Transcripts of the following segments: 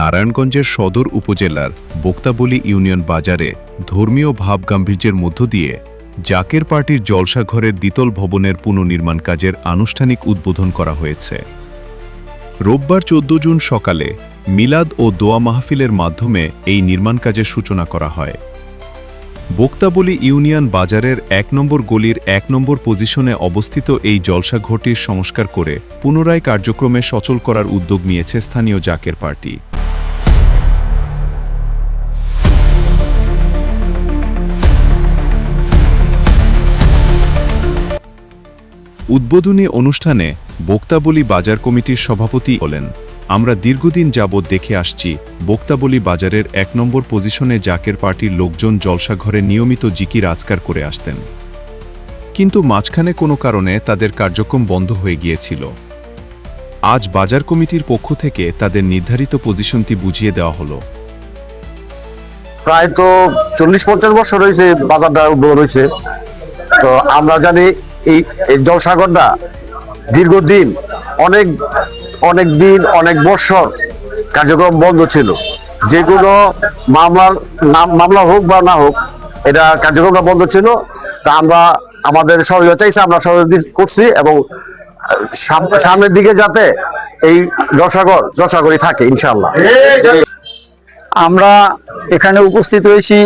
নারায়ণগঞ্জের সদর উপজেলার বক্তাবলী ইউনিয়ন বাজারে ধর্মীয় ভাবগাম্ভীর্যের মধ্য দিয়ে জাকের পার্টির জলসাঘরের দ্বিতল ভবনের পুনর্নির্মাণ কাজের আনুষ্ঠানিক উদ্বোধন করা হয়েছে। রোববার 14 জুন সকালে মিলাদ ও দোয়া মাহফিলের মাধ্যমে এই নির্মাণ কাজের সূচনা করা হয়। বক্তাবলী ইউনিয়ন বাজারের ১ নম্বর গলির ১ নম্বর পজিশনে অবস্থিত এই জলসাঘরটির সংস্কার করে পুনরায় কার্যক্রমে সচল করার উদ্যোগ নিয়েছে স্থানীয় জাকের পার্টি। উদ্বোধনী অনুষ্ঠানে বক্তাবলী বাজার কমিটির সভাপতি বলেন, আমরা দীর্ঘদিন যাবৎ দেখে আসছি বক্তাবলী বাজারের ১ নম্বর পজিশনে জাকের পার্টির লোকজন জলসাঘরে নিয়মিত জিকির আজকার করে আসতেন, কিন্তু মাঝখানে কোনো কারণে তাদের কার্যক্রম বন্ধ হয়ে গিয়েছিল। আজ বাজার কমিটির পক্ষ থেকে তাদের নির্ধারিত পজিশনটি বুঝিয়ে দেওয়া হলো। প্রায় তো ৪০-৫০ বছর হয়েছে বাজারটা উদ্বোধন হয়েছে। তো আমরা জানি এই জলসাঘরটা দীর্ঘদিন অনেক দিন অনেক বছর কার্যক্রম বন্ধ ছিল। যে কোনো মামলা হোক বা না হোক, এটা কার্যক্রমটা বন্ধ ছিল। তা আমরা আমাদের সহযোগিতা চাইছি, আমরা সহযোগিতা করছি এবং সামনের দিকে যাতে এই জলসাঘরই থাকে ইনশাআল্লাহ। আমরা এখানে উপস্থিত হয়েছি,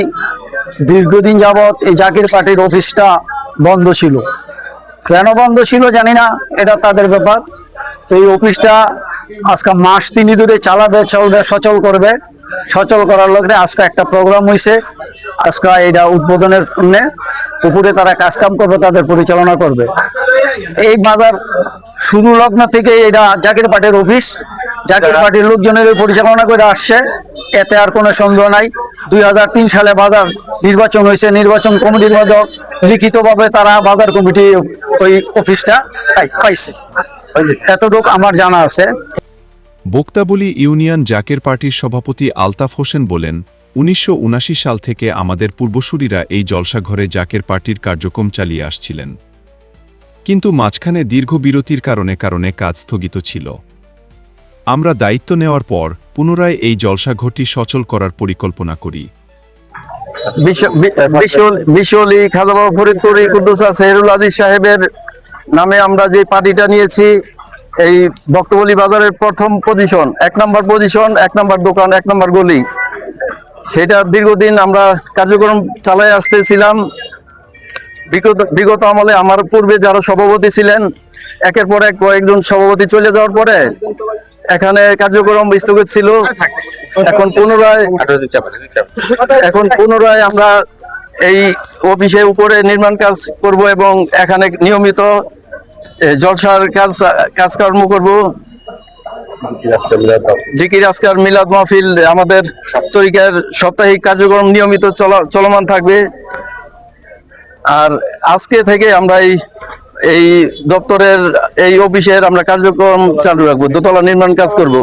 দীর্ঘদিন যাবৎ এই জাকের পার্টির অফিসটা বন্ধ ছিল। কেন বন্ধ ছিল জানি না, এটা তাদের ব্যাপার। তো এই অফিসটা আজকে মাস ৩ ধরে চলবে, সচল করবে। সচল করার লগ্নে আজকে একটা প্রোগ্রাম হয়েছে। আজকে এটা উদ্বোধনের উপরে তারা কাজকাম করবে, তাদের পরিচালনা করবে। এই বাজার শুরু লগ্ন থেকে এটা জাকের পার্টির অফিস, জাকের পার্টির লোকজনের পরিচালনা করে আসছে, এতে আর কোনো সন্দেহ নাই। ২০০৩ সালে বাজার নির্বাচন হয়েছে, নির্বাচন কমিটির মধ্যে লিখিতভাবে তারা বাজার কমিটি ওই অফিসটা পাইছে, এতটুকু আমার জানা আছে। বক্তাবলী ইউনিয়ন জাকের পার্টির সভাপতি আলতাফ হোসেন বলেন, ১৯৭৯ সাল থেকে আমাদের পূর্বসূরীরা এই জলসাঘরে জাকের পার্টির কার্যক্রম চালিয়ে আসছিলেন, কিন্তু মাঝখানে দীর্ঘ বিরতির কারণে কাজ স্থগিত ছিল। আমরা দায়িত্ব নেওয়ার পর পুনরায় এই জলসাঘরটি সচল করার পরিকল্পনা করি। বিশ্বলি খাজা বাবা ফরিদপুরি কুদ্দুস সেহরুল আজিজ সাহেবের নামে আমরা যে পার্টিটা নিয়েছি, এই বক্তাবলী বাজারের প্রথম পজিশন, ১ নম্বর পজিশন, ১ নম্বর দোকান, ১ নম্বর গলি, সেটা দীর্ঘদিন আমরা কার্যক্রম চালাই আসতেছিলাম। বিগত আমলে আমার পূর্বে যারা সভাপতি ছিলেন, একের পর এক কয়েকজন সভাপতি চলে যাওয়ার পরে এখানে কার্যক্রম স্থগিত ছিল। এখন পুনরায় আমরা এই অফিসের উপরে নির্মাণ কাজ করব এবং এখানে নিয়মিত জলসার কাজকর্ম করব। জিকির আজকার মিলাদ মাহফিল, আমাদের তরিকার সাপ্তাহিক কার্যক্রম নিয়মিত চলমান থাকবে। আর আজকে থেকে আমরা এই দপ্তরের এই অফিসের আমরা কার্যক্রম চালু রাখবো, দোতলা নির্মাণ কাজ করব।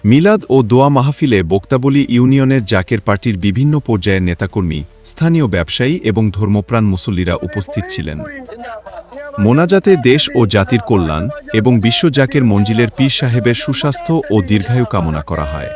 মিলাদ ও দোয়া মাহফিলে বক্তাবলী ইউনিয়নের জাকের পার্টির বিভিন্ন পর্যায়ের নেতাকর্মী, স্থানীয় ব্যবসায়ী এবং ধর্মপ্রাণ মুসল্লিরা উপস্থিত ছিলেন। মোনাজাতে দেশ ও জাতির কল্যাণ এবং বিশ্ব জাকের মঞ্জিলের পীর সাহেবের সুস্বাস্থ্য ও দীর্ঘায়ু কামনা করা হয়।